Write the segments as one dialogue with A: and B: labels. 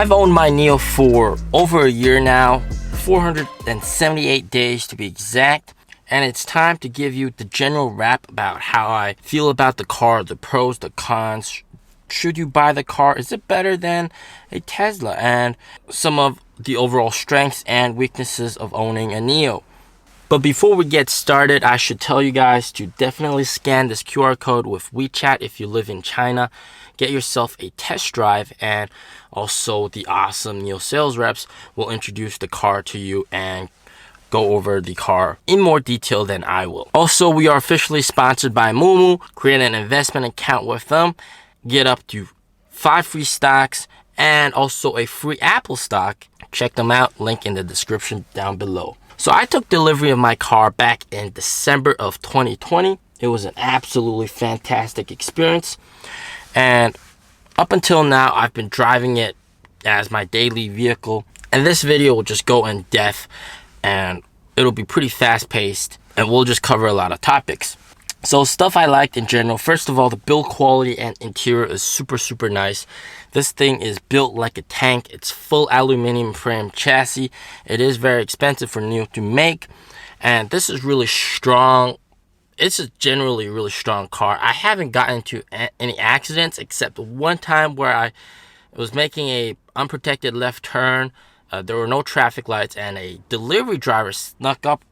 A: I've owned my NIO for over a year now, 478 days to be exact, and it's time to give you the general wrap about how I feel about the car, the pros, the cons. Should you buy the car? Is it better than a Tesla? And some of the overall strengths and weaknesses of owning a NIO. But before we get started, I should tell you guys to definitely scan this QR code with WeChat if you live in China. Get yourself a test drive, and also the awesome NIO sales reps will introduce the car to you and go over the car in more detail than I will. Also, we are officially sponsored by Moomoo. Create an investment account with them. Get up to 5 free stocks and also a free Apple stock. Check them out. Link in the description down below. So I took delivery of my car back in December of 2020. It was an absolutely fantastic experience. And up until now, I've been driving it as my daily vehicle. And this video will just go in depth and it'll be pretty fast paced. And we'll just cover a lot of topics. So stuff I liked in general. First of all, the build quality and interior is super nice. This thing is built like a tank. It's full aluminum frame chassis. It is very expensive for NIO to make. And this is really strong. It's a generally really strong car. I haven't gotten into any accidents except one time where I was making a unprotected left turn. There were no traffic lights and a delivery driver snuck up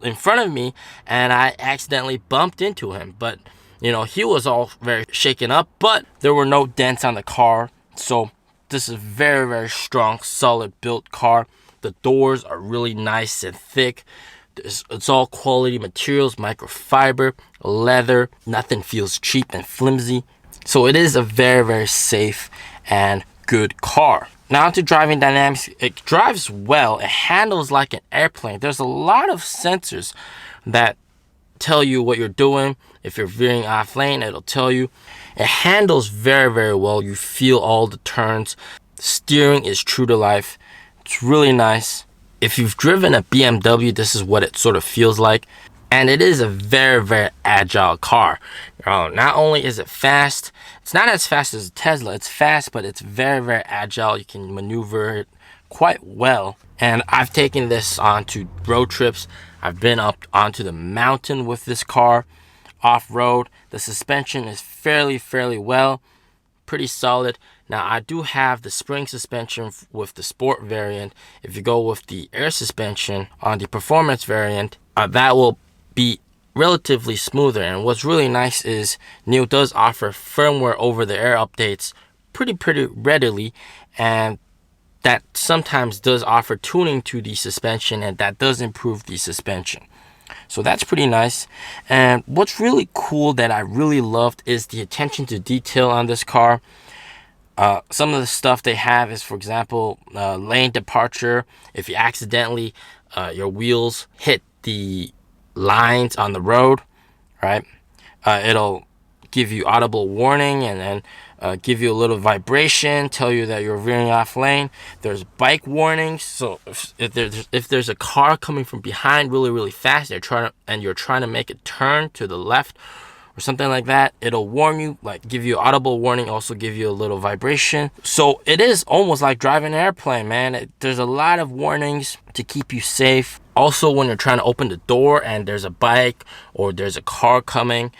A: in front of me and I accidentally bumped into him. But you know, he was all very shaken up, but there were no dents on the car. So this is very strong, solid built car. The doors are really nice and thick. It's all quality materials, microfiber, leather. Nothing feels cheap and flimsy. So it is a very safe and good car. Now to driving dynamics. It drives well. It handles like an airplane. There's a lot of sensors that tell you what you're doing. If you're veering off lane, it'll tell you. It handles very well. You feel all the turns. Steering is true to life. It's really nice. If you've driven a BMW, this is what it sort of feels like. And it is a very agile car. Not only is it fast, it's not as fast as a Tesla. It's fast, but it's very agile. You can maneuver it quite well. And I've taken this onto road trips. I've been up onto the mountain with this car, off-road. The suspension is fairly well, pretty solid. Now I do have the spring suspension with the sport variant. If you go with the air suspension on the performance variant, that will be relatively smoother. And what's really nice is NIO does offer firmware over the air updates pretty readily, and that sometimes does offer tuning to the suspension, and that does improve the suspension. So that's pretty nice. And what's really cool that I really loved is the attention to detail on this car. Some of the stuff they have is, for example, lane departure. If you accidentally, your wheels hit the lines on the road, right? It'll give you audible warning and then give you a little vibration, tell you that you're veering off lane. There's bike warnings. So if there's a car coming from behind really fast, you're trying to make a turn to the left or something like that, it'll warn you, like give you audible warning, also give you a little vibration. So it is almost like driving an airplane, man. There's a lot of warnings to keep you safe. Also, when you're trying to open the door and there's a bike or there's a car coming,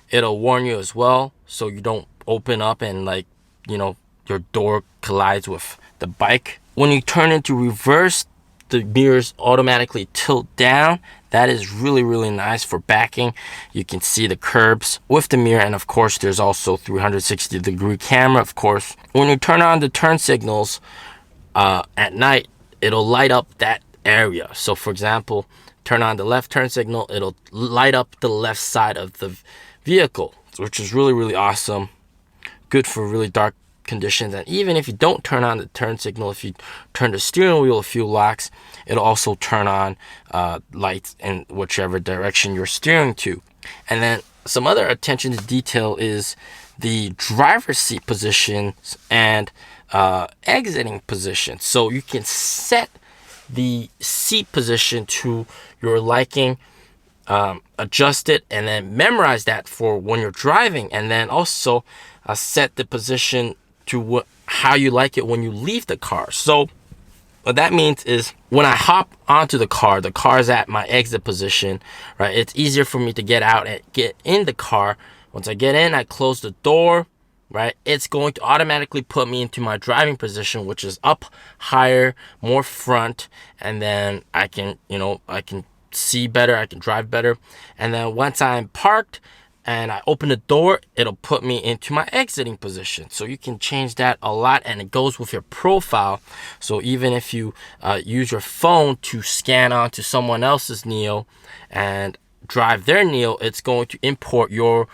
A: it'll warn you as well, so you don't open up and, like, you know, your door collides with the bike. When you turn into reverse, the mirrors automatically tilt down. That is really nice for backing. You can see the curbs with the mirror, and of course there's also 360-degree camera. Of course, when you turn on the turn signals at night, it'll light up that area. So for example, turn on the left turn signal, it'll light up the left side of the vehicle, which is really awesome. Good for really dark conditions. And even if you don't turn on the turn signal, if you turn the steering wheel a few locks, it'll also turn on lights in whichever direction you're steering to. And then some other attention to detail is the driver's seat positions and exiting position. So you can set the seat position to your liking, adjust it, and then memorize that for when you're driving, and then also set the position to how you like it when you leave the car. So what that means is when I hop onto the car is at my exit position, right? It's easier for me to get out and get in the car. Once I get in, I close the door, right? It's going to automatically put me into my driving position, which is up higher, more front, and then I can see better, I can drive better. And then once I'm parked and I open the door, it'll put me into my exiting position. So you can change that a lot, and it goes with your profile. So even if you use your phone to scan onto someone else's NIO and drive their NIO, it's going to import your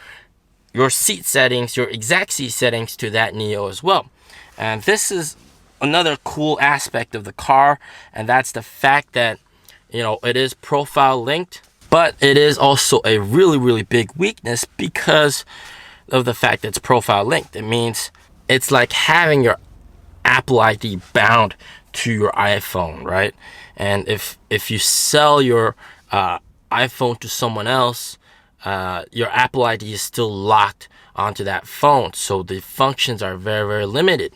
A: seat settings, your exact seat settings to that NIO as well. And this is another cool aspect of the car, and that's the fact that it is profile linked, but it is also a really big weakness because of the fact that it's profile linked. It means it's like having your Apple ID bound to your iPhone, right? And if you sell your iPhone to someone else, your Apple ID is still locked onto that phone, so the functions are very limited.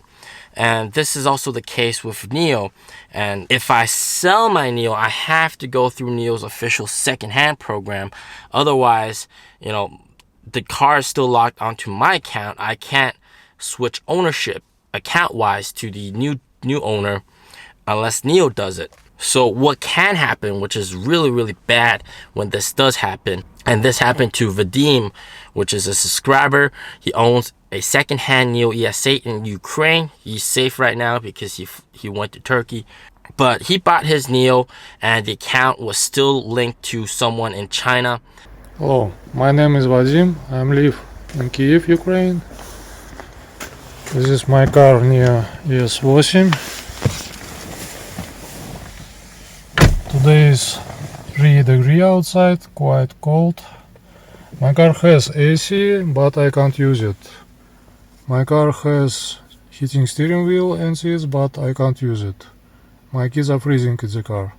A: And this is also the case with NIO. And if I sell my NIO, I have to go through NIO's official secondhand program. Otherwise, the car is still locked onto my account. I can't switch ownership account-wise to the new owner unless NIO does it. So what can happen, which is really bad when this does happen, and this happened to Vadim, which is a subscriber. He owns a second-hand NIO ES8 in Ukraine. He's safe right now because he went to Turkey. But he bought his NIO and the account was still linked to someone in China.
B: Hello, my name is Vadim. I live in Kyiv, Ukraine. This is my car NIO ES8. Today is 3 degrees outside, quite cold. My car has AC, but I can't use it. My car has heating steering wheel and seats, but I can't use it. My kids are freezing in the car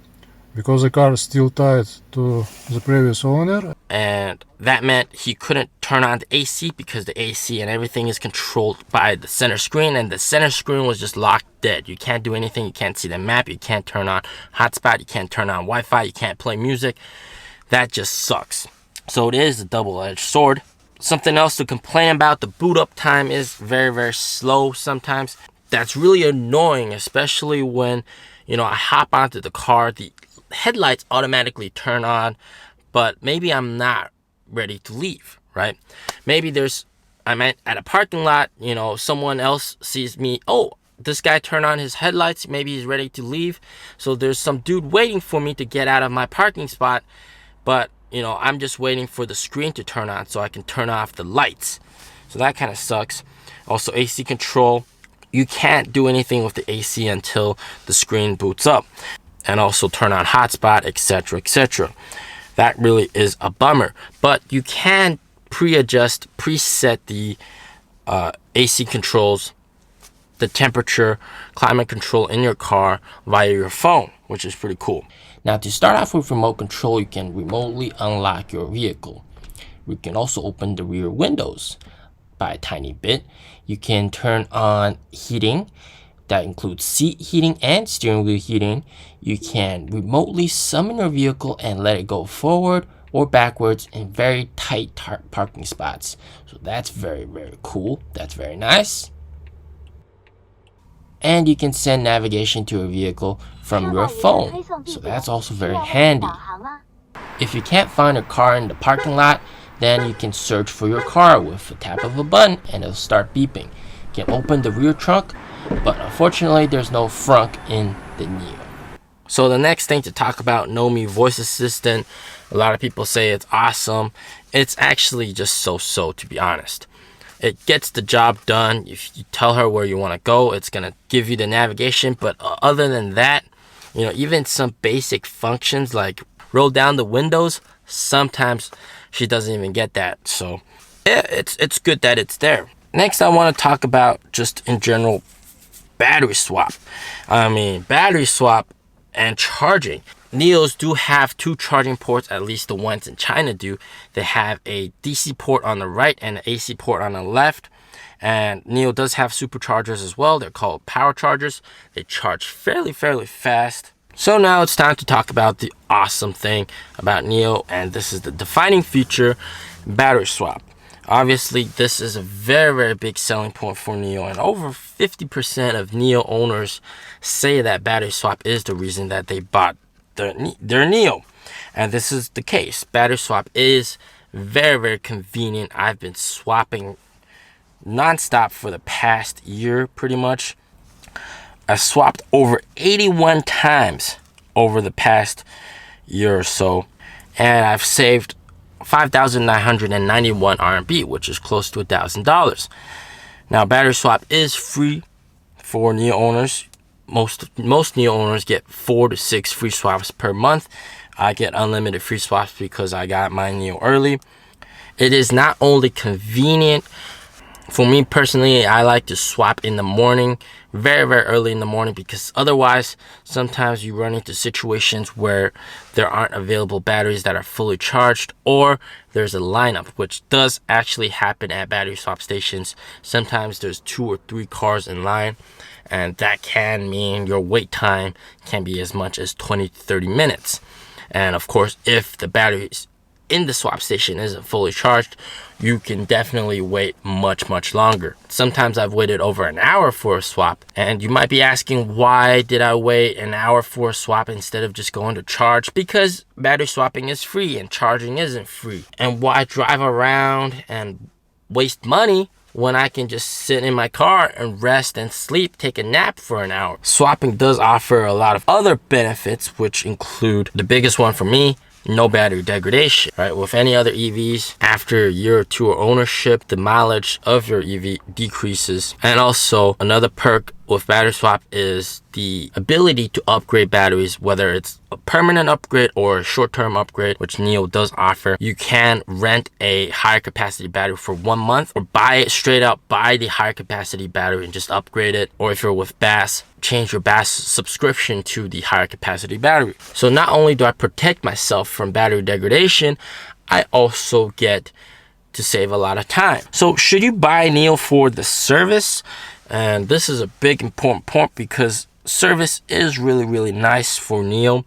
B: because the car is still tied to the previous owner.
A: And that meant he couldn't turn on the AC because the AC and everything is controlled by the center screen, and the center screen was just locked dead. You can't do anything. You can't see the map. You can't turn on hotspot. You can't turn on Wi-Fi. You can't play music. That just sucks. So it is a double-edged sword. Something else to complain about, the boot up time is very slow sometimes. That's really annoying, especially when I hop onto the car, the headlights automatically turn on, but maybe I'm not ready to leave, right? Maybe I'm at a parking lot, someone else sees me, oh, this guy turned on his headlights, maybe he's ready to leave. So there's some dude waiting for me to get out of my parking spot, but I'm just waiting for the screen to turn on so I can turn off the lights. So that kind of sucks. Also, AC control, you can't do anything with the AC until the screen boots up, and also turn on hotspot, etc. That really is a bummer, but you can preset the AC controls, the temperature, climate control in your car via your phone, which is pretty cool. Now, to start off with remote control, you can remotely unlock your vehicle. You can also open the rear windows by a tiny bit. You can turn on heating. That includes seat heating and steering wheel heating. You can remotely summon your vehicle and let it go forward or backwards in very tight parking spots. So that's very cool. That's very nice. And you can send navigation to a vehicle from your phone. So that's also very handy. If you can't find a car in the parking lot, then you can search for your car with a tap of a button and it'll start beeping. You can open the rear trunk, but unfortunately there's no frunk in the NIO. So the next thing to talk about, Nomi Voice Assistant. A lot of people say it's awesome. It's actually just so, to be honest. It gets the job done. If you tell her where you want to go, it's going to give you the navigation. But other than that, even some basic functions like roll down the windows, sometimes she doesn't even get that. So yeah, it's good that it's there. Next, I want to talk about just in general battery swap. Battery swap and charging. NIOs do have 2 charging ports, at least the ones in China do. They have a DC port on the right and an AC port on the left. And NIO does have superchargers as well. They're called power chargers. They charge fairly fast. So now it's time to talk about the awesome thing about NIO, and this is the defining feature, battery swap. Obviously, this is a very big selling point for NIO, and over 50% of NIO owners say that battery swap is the reason that they bought their NIO. And this is the case. Battery swap is very convenient. I've been swapping non-stop for the past year pretty much. I swapped over 81 times over the past year or so, and I've saved 5,991 RMB, which is close to $1,000. Now, battery swap is free for NIO owners. Most NIO owners get 4 to 6 free swaps per month. I get unlimited free swaps because I got my NIO early. It is not only convenient. For me personally, I like to swap in the morning, very early in the morning, because otherwise sometimes you run into situations where there aren't available batteries that are fully charged, or there's a lineup, which does actually happen at battery swap stations. Sometimes there's 2 or 3 cars in line, and that can mean your wait time can be as much as 20 to 30 minutes. And of course, if the batteries in the swap station isn't fully charged, you can definitely wait much longer. Sometimes I've waited over an hour for a swap, and you might be asking, why did I wait an hour for a swap instead of just going to charge? Because battery swapping is free and charging isn't free. And why drive around and waste money when I can just sit in my car and rest and sleep, take a nap for an hour? Swapping does offer a lot of other benefits, which include the biggest one for me, no battery degradation, right? With any other EVs, after a year or two of ownership, the mileage of your EV decreases. And also another perk with battery swap is the ability to upgrade batteries, whether it's a permanent upgrade or a short-term upgrade, which NIO does offer. You can rent a higher capacity battery for 1 month, or buy it straight up, buy the higher capacity battery and just upgrade it. Or if you're with BAAS, change your BAAS subscription to the higher capacity battery. So not only do I protect myself from battery degradation, I also get to save a lot of time. So should you buy NIO for the service? And this is a big important point, because service is really nice for NIO.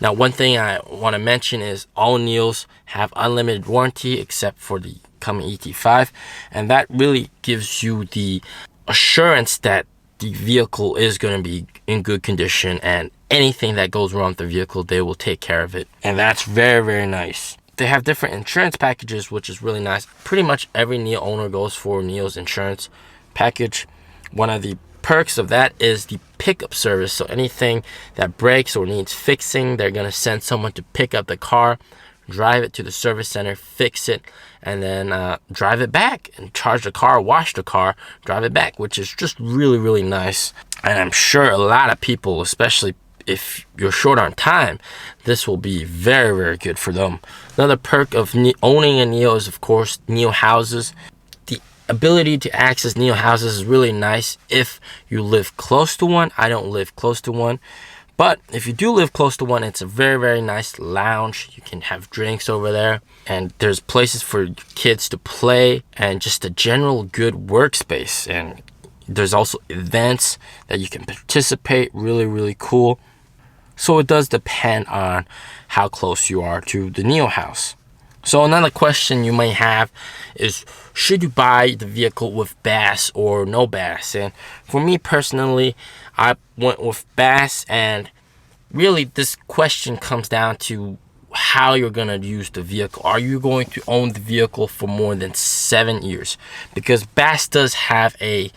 A: Now, one thing I want to mention is all NIOs have unlimited warranty except for the coming ET5, and that really gives you the assurance that the vehicle is going to be in good condition, and anything that goes wrong with the vehicle, they will take care of it. And that's very nice. They have different insurance packages, which is really nice. Pretty much every NIO owner goes for NIO's insurance package. One of the perks of that is the pickup service. So anything that breaks or needs fixing, they're going to send someone to pick up the car, drive it to the service center, fix it, and then drive it back and charge the car, wash the car, drive it back, which is just really nice. And I'm sure a lot of people, especially if you're short on time, this will be very good for them. Another perk of owning a NIO is, of course, NIO houses. The ability to access NIO houses is really nice if you live close to one. I don't live close to one, but if you do live close to one, it's a very nice lounge. You can have drinks over there, and there's places for kids to play, and just a general good workspace. And there's also events that you can participate, really cool. So it does depend on how close you are to the NIO house. So another question you may have is, should you buy the vehicle with BAAS or no BAAS? And for me personally, I went with BAAS, and really this question comes down to how you're going to use the vehicle. Are you going to own the vehicle for more than 7 years? Because BAAS does have a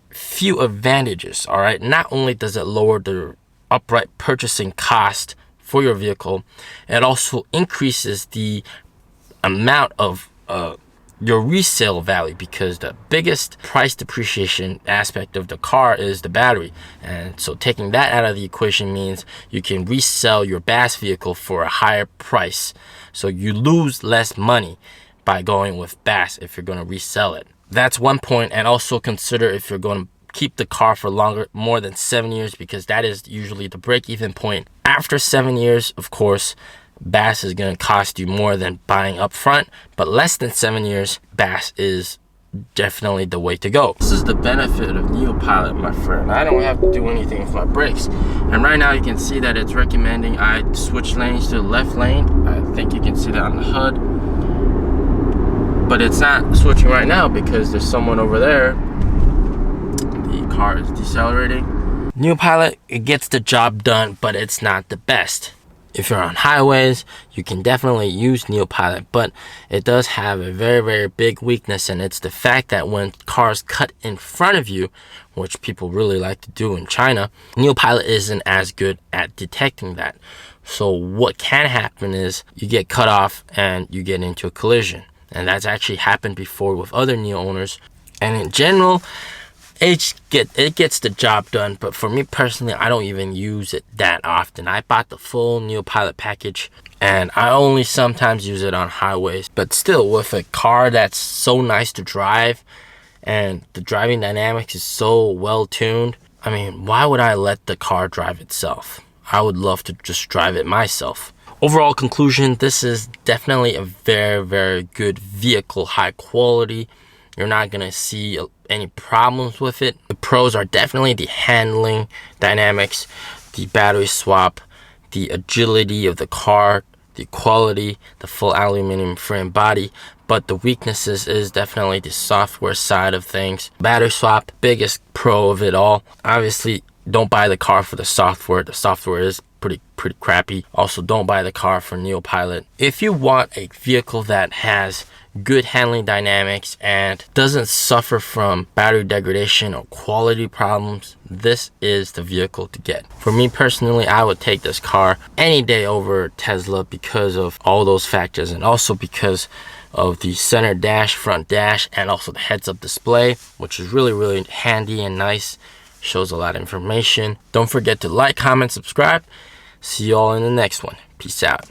A: few advantages, all right? Not only does it lower the upright purchasing cost for your vehicle, it also increases the amount of your resale value, because the biggest price depreciation aspect of the car is the battery. And so taking that out of the equation means you can resell your BAAS vehicle for a higher price. So you lose less money by going with BAAS if you're going to resell it. That's one point. And also consider if you're going to keep the car for more than 7 years, because that is usually the break-even point. After 7 years, of course, BAAS is going to cost you more than buying up front, but less than 7 years, BAAS is definitely the way to go. This is the benefit of NIO Pilot, my friend. I don't have to do anything with my brakes. And right now you can see that it's recommending I switch lanes to the left lane. I think you can see that on the HUD. But it's not switching right now because there's someone over there. The car is decelerating. NIO Pilot, it gets the job done, but it's not the best. If you're on highways, you can definitely use NIO Pilot, but it does have a very, very big weakness, and it's the fact that when cars cut in front of you, which people really like to do in China, NIO Pilot isn't as good at detecting that. So what can happen is you get cut off and you get into a collision. And that's actually happened before with other NIO owners. And in general, it gets the job done, but for me personally, I don't even use it that often. I bought the full NIO Pilot package, and I only sometimes use it on highways. But still, with a car that's so nice to drive, and the driving dynamics is so well tuned, I mean, why would I let the car drive itself? I would love to just drive it myself. Overall conclusion, this is definitely a very, very good vehicle, high quality. You're not gonna see any problems with it. The pros are definitely the handling dynamics, the battery swap, the agility of the car, the quality, the full aluminum frame body. But the weaknesses is definitely the software side of things. Battery swap, biggest pro of it all. Obviously, don't buy the car for the software. The software is pretty crappy. Also, don't buy the car for NIO Pilot. If you want a vehicle that has good handling dynamics and doesn't suffer from battery degradation or quality problems, this is the vehicle to get. For me personally, I would take this car any day over Tesla because of all those factors, and also because of the center dash, front dash, and also the heads-up display, which is really handy and nice. Shows a lot of information. Don't forget to like, comment, subscribe. See you all in the next one. Peace out.